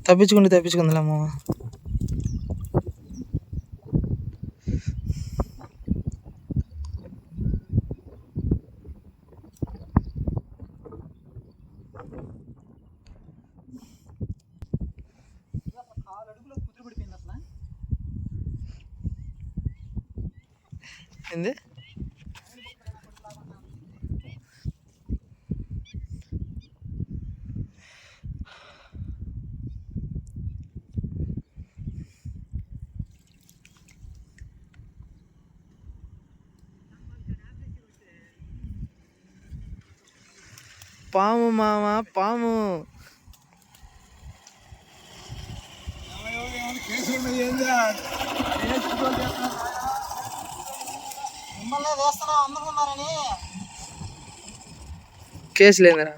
తప్పించుకుందిలేమో. ఏంది పాము మామ పాము. కేసు లేదురా.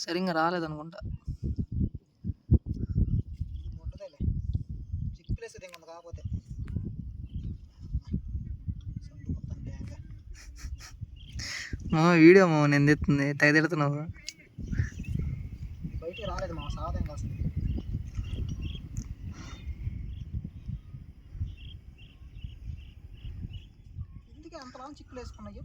సరిగ్గా రాలేదనుకుంటా. కాకపోతే వీడియో నేను తెస్తుంది తెగతిడుతున్నావు. బయటికి రాలేదు మా సాధన కాస్త. ఎందుకే అంతలా చిక్కులు వేసుకున్నాయి?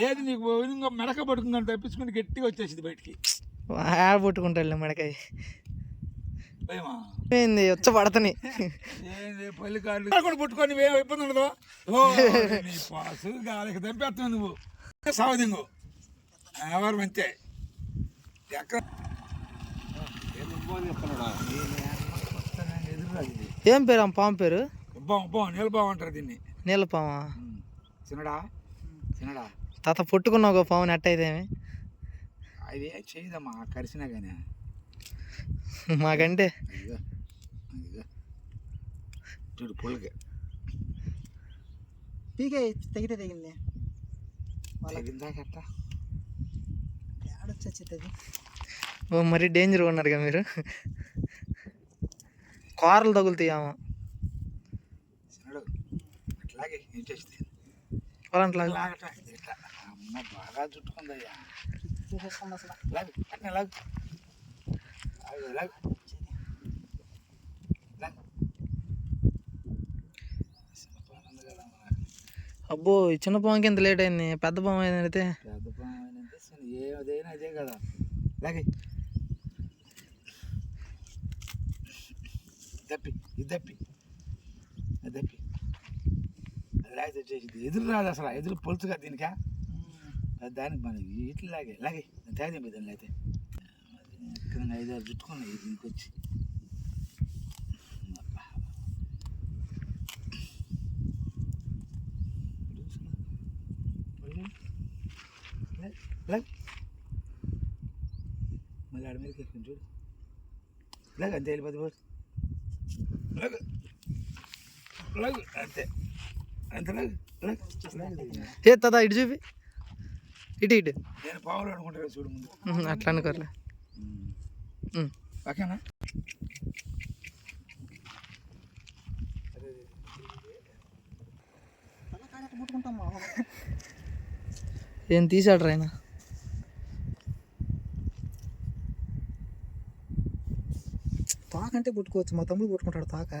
లేదు నీకు ఇంకా మెడక పడుకుందని తప్పించుకుని గట్టిగా వచ్చేసింది బయటికి. పట్టుకుంటా మెడకాయ వచ్చ పడతని పల్లికాళ్ళు కూడా పుట్టుకొని ఇబ్బంది ఉండదు. పాసు గాలికి దంపేస్తావు నువ్వు. సావదింగు ఎవరు మంతే. ఏం పేరు ఆ పాము పేరు? నీలపాము అంటారు దీన్ని. నీలపామా? చిన్నడా చిన్నడా తాత పుట్టుకున్నావు పాముని అట్టయితే అది చేయదమ్మా కరిసినా కానీ మాకంటే చూడు పుల్లకి పీకే తెగితే తెగింది. తెగిందాకట్ట ఏడొచ్చేది. ఓ మరీ డేంజర్గా ఉన్నారుగా మీరు. కూరలు తగులుతాయేమో. అట్లాగే ఏం చేస్తే అమ్మ బాగా చుట్టుకుందయ్యా. అబ్బో ఈ చిన్న పాముకి ఎంత లేట్ అయింది. పెద్ద పాము అయితే పెద్ద పాము ఏదైనా అదే కదా. లాగే దప్పి ఇది దప్పి అది దప్పి లాగే వచ్చేసింది. ఎదురు రాదు అసలు. ఎదురు పొలుచుగా దీనికా దానికి మన ఇట్లు లాగే లాగే తేదీ దాన్ని అయితే 5-6 చుట్టుకున్నాయి దీనికి వచ్చి. మళ్ళీ ఆడ మీదకి ఎక్కువ చూడు. లాగ అంతే వెళ్ళిపోతుంది. లాగు లాగు అంతే అంతే లాగు. ఏ తదా ఇటు చూపి ఇటు ఇటు. నేను పావులు అనుకుంటా చూడు ముందు. అట్లా అనుకోలే. ఓకేనా? ఏం తీసాడు ఆయన? తాకంటే పుట్టుకోవచ్చు. మా తమ్ముడు పుట్టుకుంటాడు తాక.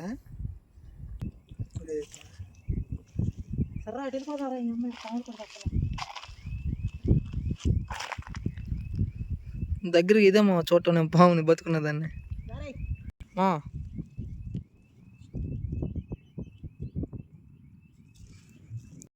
సరే వెళ్ళిపోతారా? దగ్గరికి ఇదేమో చూడటం నేను పాముని బతుకున్నదాన్ని.